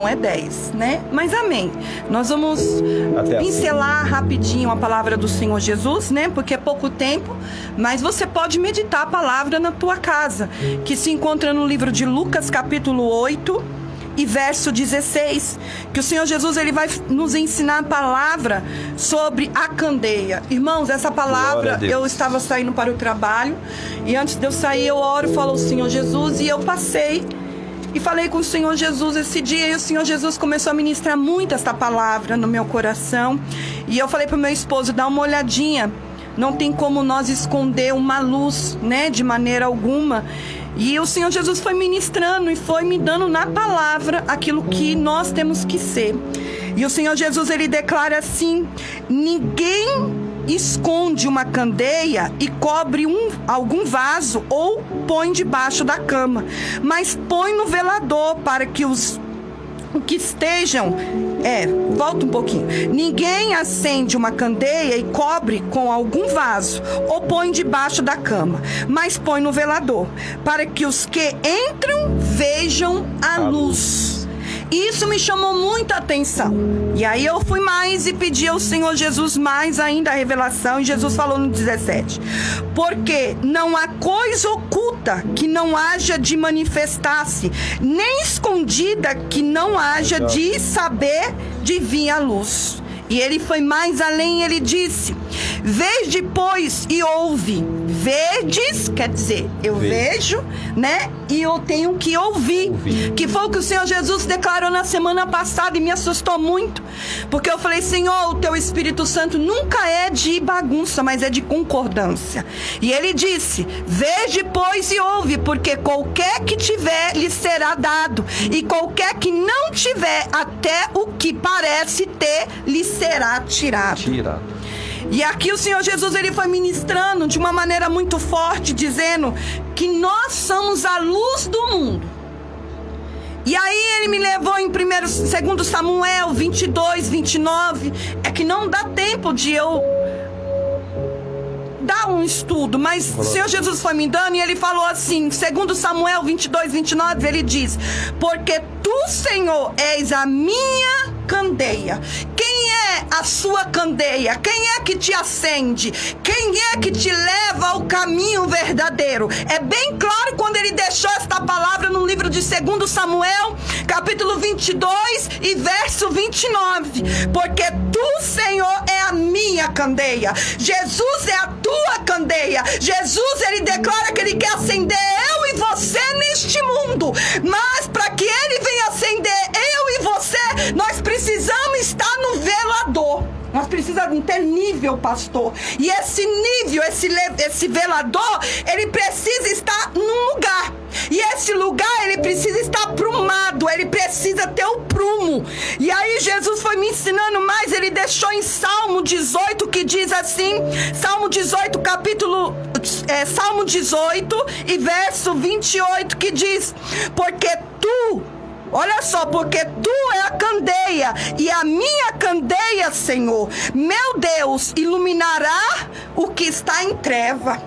é 10, né? Mas amém. Nós vamos pincelar rapidinho a palavra do Senhor Jesus, né? Porque é pouco tempo, mas você pode meditar a palavra na tua casa, que se encontra no livro de Lucas, capítulo 8 e verso 16, que o Senhor Jesus ele vai nos ensinar a palavra sobre a candeia. Irmãos, essa palavra, eu estava saindo para o trabalho, e antes de eu sair eu oro, falo o Senhor Jesus, e eu passei e falei com o Senhor Jesus esse dia, e o Senhor Jesus começou a ministrar muito essa palavra no meu coração. E eu falei para o meu esposo, dá uma olhadinha, não tem como nós esconder uma luz, né, de maneira alguma. E o Senhor Jesus foi ministrando e foi me dando na palavra aquilo que nós temos que ser. E o Senhor Jesus, ele declara assim: ninguém esconde uma candeia e cobre algum vaso ou põe debaixo da cama, mas põe no velador para que os que estejam... volta um pouquinho. Ninguém acende uma candeia e cobre com algum vaso ou põe debaixo da cama, mas põe no velador, para que os que entram vejam a luz. Isso me chamou muita atenção. E aí eu fui mais e pedi ao Senhor Jesus mais ainda a revelação. E Jesus falou no 17: porque não há coisa oculta que não haja de manifestar-se, nem escondida que não haja de saber de vir à luz. E ele foi mais além, ele disse: vede, pois, e ouve. Vedes, quer dizer, eu vejo, né? E eu tenho que ouvir. Que foi o que o Senhor Jesus declarou na semana passada e me assustou muito. Porque eu falei: Senhor, o teu Espírito Santo nunca é de bagunça, mas é de concordância. E ele disse: vede, pois, e ouve, porque qualquer que tiver lhe será dado, e qualquer que não tiver, até o que parece ter lhe será tirado. E aqui o Senhor Jesus ele foi ministrando de uma maneira muito forte, dizendo que nós somos a luz do mundo. E aí ele me levou em 2 Samuel 22, 29. É que não dá tempo de eu dar um estudo, mas o Senhor Jesus foi me dando e ele falou assim, 2 Samuel 22, 29, ele diz: porque tu, Senhor, és a minha candeia. Quem é a sua candeia? Quem é que te acende? Quem é que te leva ao caminho verdadeiro? É bem claro quando ele deixou esta palavra no livro de 2 Samuel, capítulo 22 e verso 29. Porque tu, Senhor, é a minha candeia. Jesus é a tua candeia. Jesus, ele declara que ele quer acender eu e você neste mundo. Mas para que ele venha acender eu e você, nós precisamos estar no velador. Nós precisamos ter nível, pastor. E esse nível, esse velador, ele precisa estar num lugar. E esse lugar, ele precisa estar prumado. Ele precisa ter o prumo. E aí Jesus foi me ensinando mais. Ele deixou em Salmo 18, que diz assim, Salmo 18, Salmo 18 e verso 28, que diz: porque tu... olha só, porque tu é a candeia, e a minha candeia, Senhor, meu Deus, iluminará o que está em treva.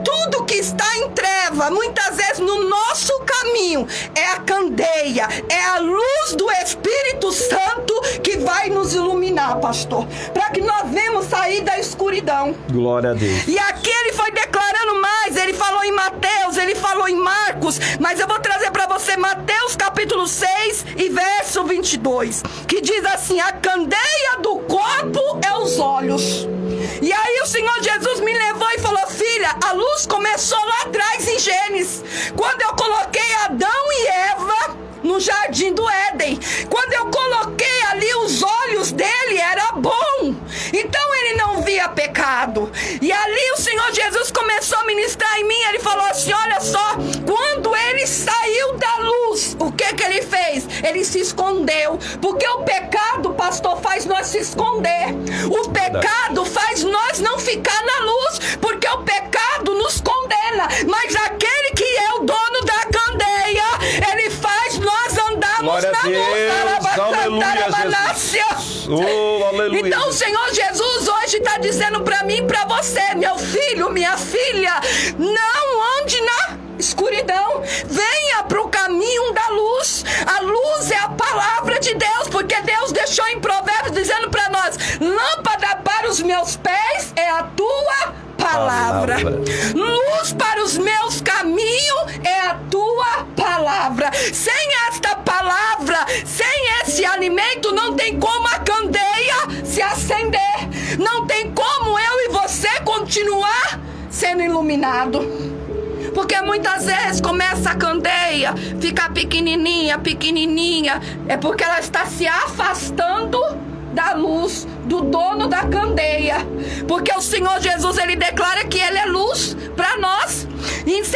Tudo que está em treva, muitas vezes no nosso caminho, é a candeia, é a luz do Espírito Santo que vai nos iluminar, pastor, para que nós venhamos sair da escuridão. Glória a Deus. E aqui ele foi declarando mais, ele falou em Mateus, ele falou em Marcos, mas eu vou trazer para você Mateus capítulo 6 e verso 22, que diz assim: a candeia do corpo é os olhos. E aí o Senhor Jesus me levou e falou: filha, a luz começou lá atrás em Gênesis, quando eu coloquei Adão e Eva no jardim do Éden. Quando eu coloquei ali os olhos dele, era bom, então ele não via pecado. E ali o Senhor Jesus começou a ministrar em mim. Ele falou assim: olha só, quando ele saiu da luz, o que ele fez? Ele se escondeu, porque o pecado, pastor, faz nós se esconder. O pecado faz nós não ficar na luz, porque o pecado nos condena. Mas aquele que é o dono da candeia, ele faz nós andarmos na luz. Aleluia. Então o Senhor Jesus hoje está dizendo para mim e para você: meu filho, minha filha, não ande na escuridão. Venha para o caminho da luz. A luz é a palavra de Deus, porque Deus deixou em Provérbios dizendo para nós: lâmpada para os meus pés é a tua palavra. Luz para os meus caminhos é a tua palavra. Sem esta palavra, sem esse alimento, não tem como a candeia se acender. Não tem como eu e você continuar sendo iluminado. Porque muitas vezes começa a candeia ficar pequenininha, é porque ela está se afastando da luz, do dono da candeia. Porque o Senhor Jesus, ele declara que ele é luz para nós. E em 2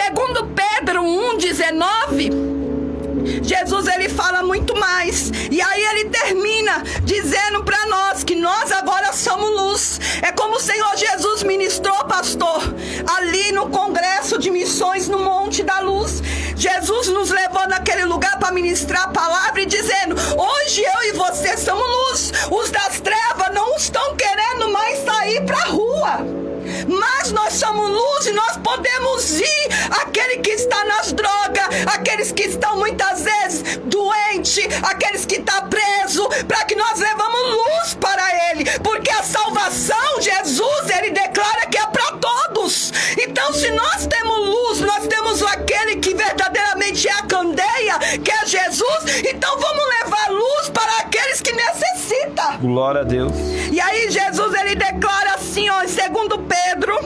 Pedro 1,19, Jesus, ele fala muito mais. E aí ele termina dizendo para nós que nós agora somos luz. É como o Senhor Jesus ministrou, pastor, ali no congresso de missões no Monte da Luz. Jesus nos levou naquele lugar para ministrar a palavra e dizendo: hoje eu e você somos luz. Os das trevas não estão querendo mais sair para a rua, mas nós somos luz e nós podemos ir. Aquele que está nas drogas, aqueles que estão muitas vezes doentes, aqueles que estão presos, para que nós levamos luz para ele. Porque a salvação, Jesus, ele declara que é para todos. Então, se nós temos luz, nós temos aquele que verdadeiramente é a candeia, que é Jesus. Então vamos levar luz para aqueles que necessitam. Glória a Deus. E aí Jesus, ele declara assim, ó, em 2 Pedro,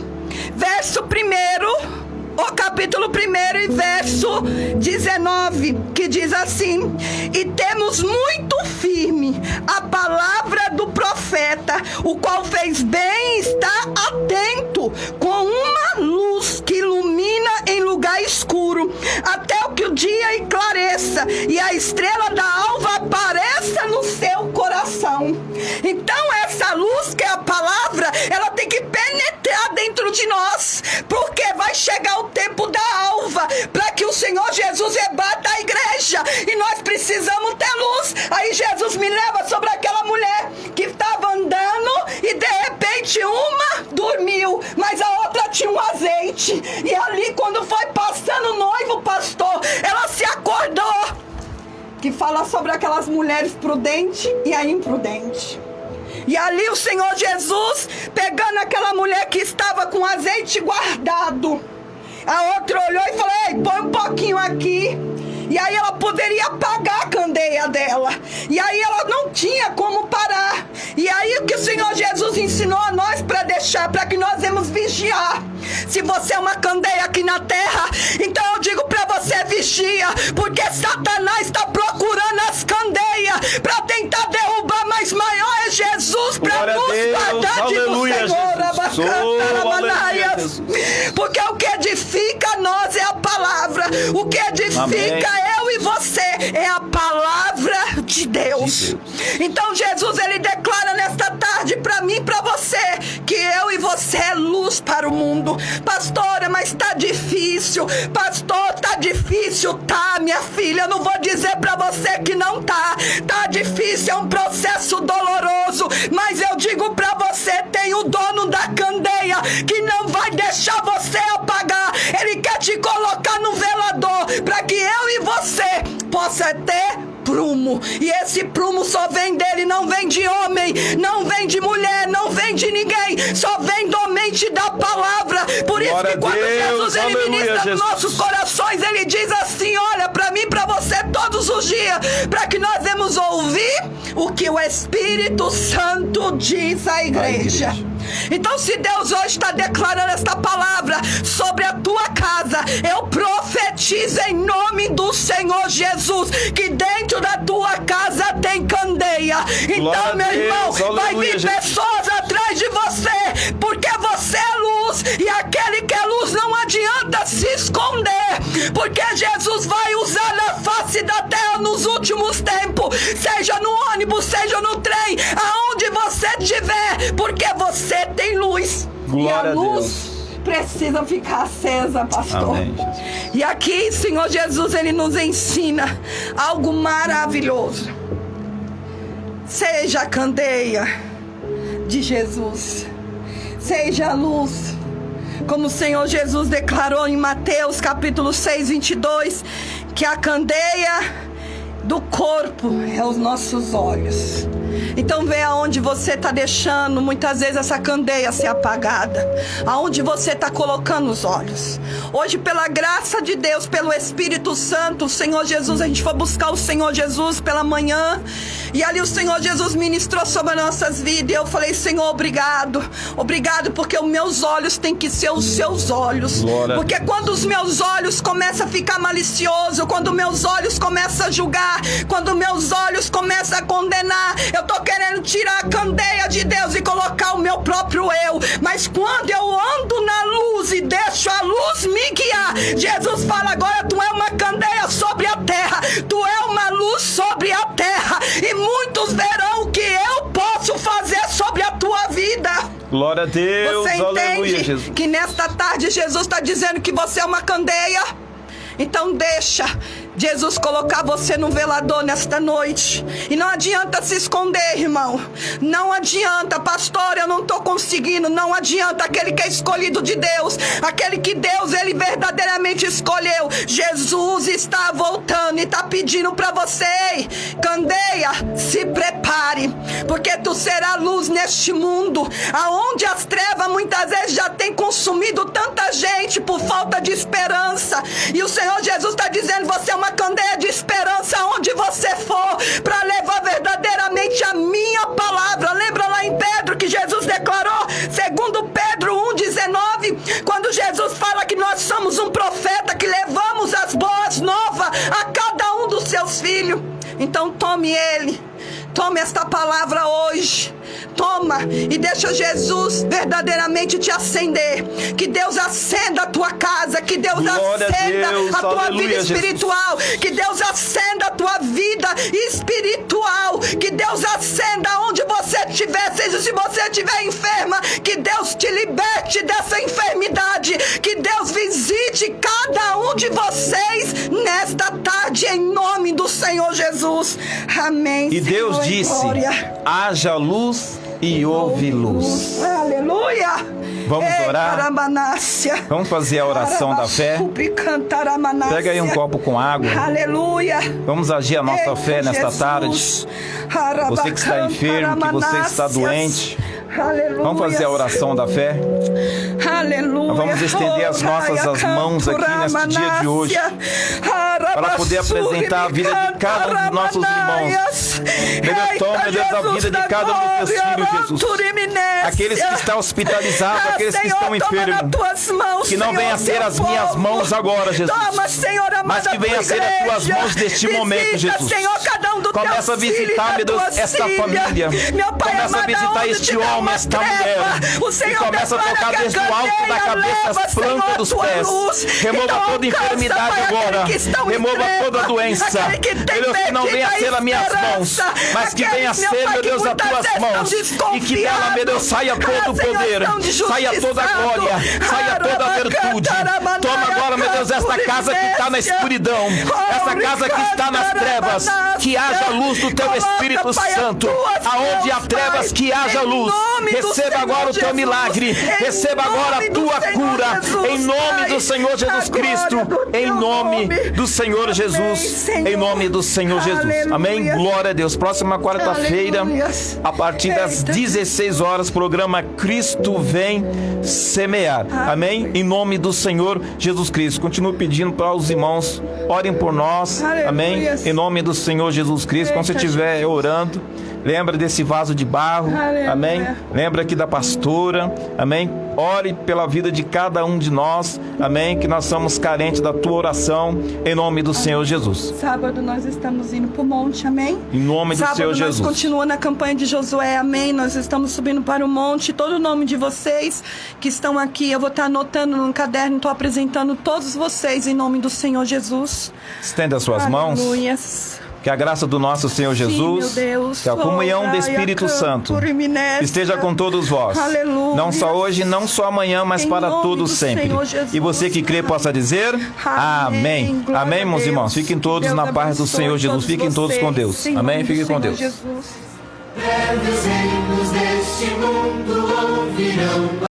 verso 1, o capítulo 1 e verso 19, que diz assim: e temos muito firme a palavra do profeta, o qual fez bem estar atento com uma luz que ilumina em lugar escuro, até que o dia esclareça e a estrela da alva apareça no seu coração. Então essa luz, que é a palavra, ela tem que penetrar dentro de nós, porque vai chegar o tempo da alva, para que o Senhor Jesus rebata a igreja, e nós precisamos ter luz. Aí Jesus me leva sobre aquela mulher que estava andando e de repente uma dormiu, mas a outra tinha um azeite, e ali quando foi passando o noivo, pastor, ela se acordou. Que fala sobre aquelas mulheres prudentes e a imprudente. E ali o Senhor Jesus pegando aquela mulher que estava com azeite guardado, a outra olhou e falou: ei, põe um pouquinho aqui. E aí ela poderia apagar a candeia dela, e aí ela não tinha como parar. E aí o que o Senhor Jesus ensinou a nós para deixar, para que nós devemos vigiar. Se você é uma candeia aqui na terra, então eu digo para você: vigia, porque Satanás está procurando as candeias para tentar derrubar, mas maior é Jesus para nos guardar de do Senhor. Porque o que edifica nós é a palavra. O que edifica eu e você é a palavra de Deus. Então Jesus, ele declara nesta tarde para mim e para você que eu e você é luz para o mundo. Pastora, mas tá difícil. Pastor, tá difícil. Tá, minha filha, eu não vou dizer para você que não tá. Tá difícil, é um processo doloroso, mas eu digo para você: tem o dono da candeia que não vai deixar você apagar. Ele quer te colocar no velador para que eu e você possa ter prumo. E esse prumo só vem dele, não vem de homem, não vem de mulher, não vem de ninguém, só vem somente da palavra. Por isso que quando Jesus, ele ministra nos nossos corações, ele diz assim: olha, para mim e para você todos os dias, para que nós devemos ouvir o que o Espírito Santo diz à igreja. Então, se Deus hoje está declarando esta palavra sobre a tua casa, eu profetizo em nome do Senhor Jesus que dentro da tua casa tem candeia. Então, meu irmão, vai vir pessoas atrás de você, porque você é luz, e aquele que é luz não adianta se esconder, porque Jesus vai usar na face da terra nos últimos tempos, seja no ônibus, seja no trem, aonde você estiver, porque você tem luz. Glória e a luz precisa ficar acesa, pastor. Amém. E aqui, Senhor Jesus, ele nos ensina algo maravilhoso. Seja a candeia de Jesus, seja a luz, Como o Senhor Jesus declarou em Mateus capítulo 6, 22, que a candeia do corpo é os nossos olhos. Então vê aonde você está deixando muitas vezes essa candeia ser apagada, aonde você está colocando os olhos. Hoje, pela graça de Deus, pelo Espírito Santo, o Senhor Jesus, a gente foi buscar o Senhor Jesus pela manhã, e ali o Senhor Jesus ministrou sobre as nossas vidas, e eu falei: Senhor, obrigado porque os meus olhos têm que ser os seus olhos. Porque quando os meus olhos começam a ficar malicioso, quando meus olhos começam a julgar, quando meus olhos começam a condenar, eu tô querendo tirar a candeia de Deus e colocar o meu próprio eu. Mas quando eu ando na luz e deixo a luz me guiar, Jesus fala: agora tu é uma candeia sobre a terra, tu é uma luz sobre a terra, e muitos verão o que eu posso fazer sobre a tua vida. Glória a Deus. Você entende, aleluia, Jesus, que nesta tarde Jesus está dizendo que você é uma candeia? Então deixa Jesus colocar você no velador nesta noite. E não adianta se esconder, irmão. Não adianta: pastor, eu não estou conseguindo. Não adianta. Aquele que é escolhido de Deus, aquele que Deus, ele verdadeiramente escolheu, Jesus está voltando e está pedindo para você: ei, candeia, se prepare, porque tu será luz neste mundo, aonde as trevas muitas vezes já tem consumido tanta gente por falta de esperança. E o Senhor Jesus está dizendo: você é uma candeia de esperança aonde você for, para levar verdadeiramente a minha palavra. Lembra lá em Pedro que Jesus declarou, segundo Pedro 1,19, quando Jesus fala que nós somos um profeta que levamos as boas novas a cada um dos seus filhos. Então tome esta palavra hoje. Toma e deixa Jesus verdadeiramente te acender. Que Deus acenda a tua casa, que Deus acenda a tua vida espiritual, que Deus acenda a tua vida espiritual, que Deus acenda onde você estiver, seja se você estiver enferma, que Deus te liberte dessa enfermidade, que Deus visite cada um de vocês nesta tarde, em nome do Senhor Jesus. Amém. E Deus Senhor, disse: haja luz e houve luz. Aleluia. Vamos orar? Vamos fazer a oração da fé? Pega aí um copo com água. Aleluia. Vamos agir a nossa fé nesta tarde. Você que está enfermo, que você está doente. Aleluia. Vamos fazer a oração da fé. Aleluia. Vamos estender as nossas mãos aqui neste dia de hoje, para poder apresentar a vida de cada um dos nossos irmãos. Toma, meu Deus, a vida de cada um dos teus filhos, Jesus. Aqueles que estão hospitalizados, aqueles que estão enfermos, que não venham a ser as minhas mãos agora, Jesus, mas que venham a ser as tuas mãos neste momento, Jesus. Começa a visitar, meu Deus, esta família. Começa a visitar este homem, esta mulher. E começa a tocar desde o alto da cabeça as plantas dos pés. Remova toda enfermidade agora. Remova toda doença. Meu Deus, que não venha a ser as minhas mãos, mas que venha a ser, meu Deus, as tuas mãos. E que dela, meu Deus, saia todo o poder, saia toda a glória, saia toda a virtude. Toma agora, meu Deus, esta casa que está na escuridão, esta casa que está nas trevas, que haja luz do teu Espírito Santo. Aonde há trevas, que haja luz. Receba agora o teu milagre, receba agora a tua cura, em nome do Senhor Jesus Cristo, em nome do Senhor Jesus, em nome do Senhor Jesus. Amém? Glória a Deus. Próxima quarta-feira, a partir das 16 horas, programa Cristo Vem Semear. Amém? Em nome do Senhor Jesus Cristo. Continuo pedindo para os irmãos, orem por nós. Amém? Em nome do Senhor Jesus Cristo. Quando você estiver orando, lembra desse vaso de barro. Amém? Lembra aqui da pastora. Amém? Ore pela vida de cada um de nós. Amém? Que nós somos carentes da tua oração. Em nome do Senhor Jesus. Sábado nós estamos indo para o monte. Amém? Em nome do Senhor Jesus. Sábado nós continuamos na campanha de Josué. Amém? Nós estamos subindo para o monte. Todo o nome de vocês que estão aqui, eu vou estar anotando no caderno. Estou apresentando todos vocês em nome do Senhor Jesus. Estenda as suas mãos. Que a graça do nosso Senhor Jesus, que a comunhão do Espírito Santo esteja com todos vós. Aleluia. Não só hoje, não só amanhã, mas para todos sempre. E você que crê possa dizer amém. Amém, meus irmãos. Fiquem todos na paz do Senhor Jesus. Fiquem todos com Deus. Amém. Fiquem com Deus. Breves reinos deste mundo ouvirão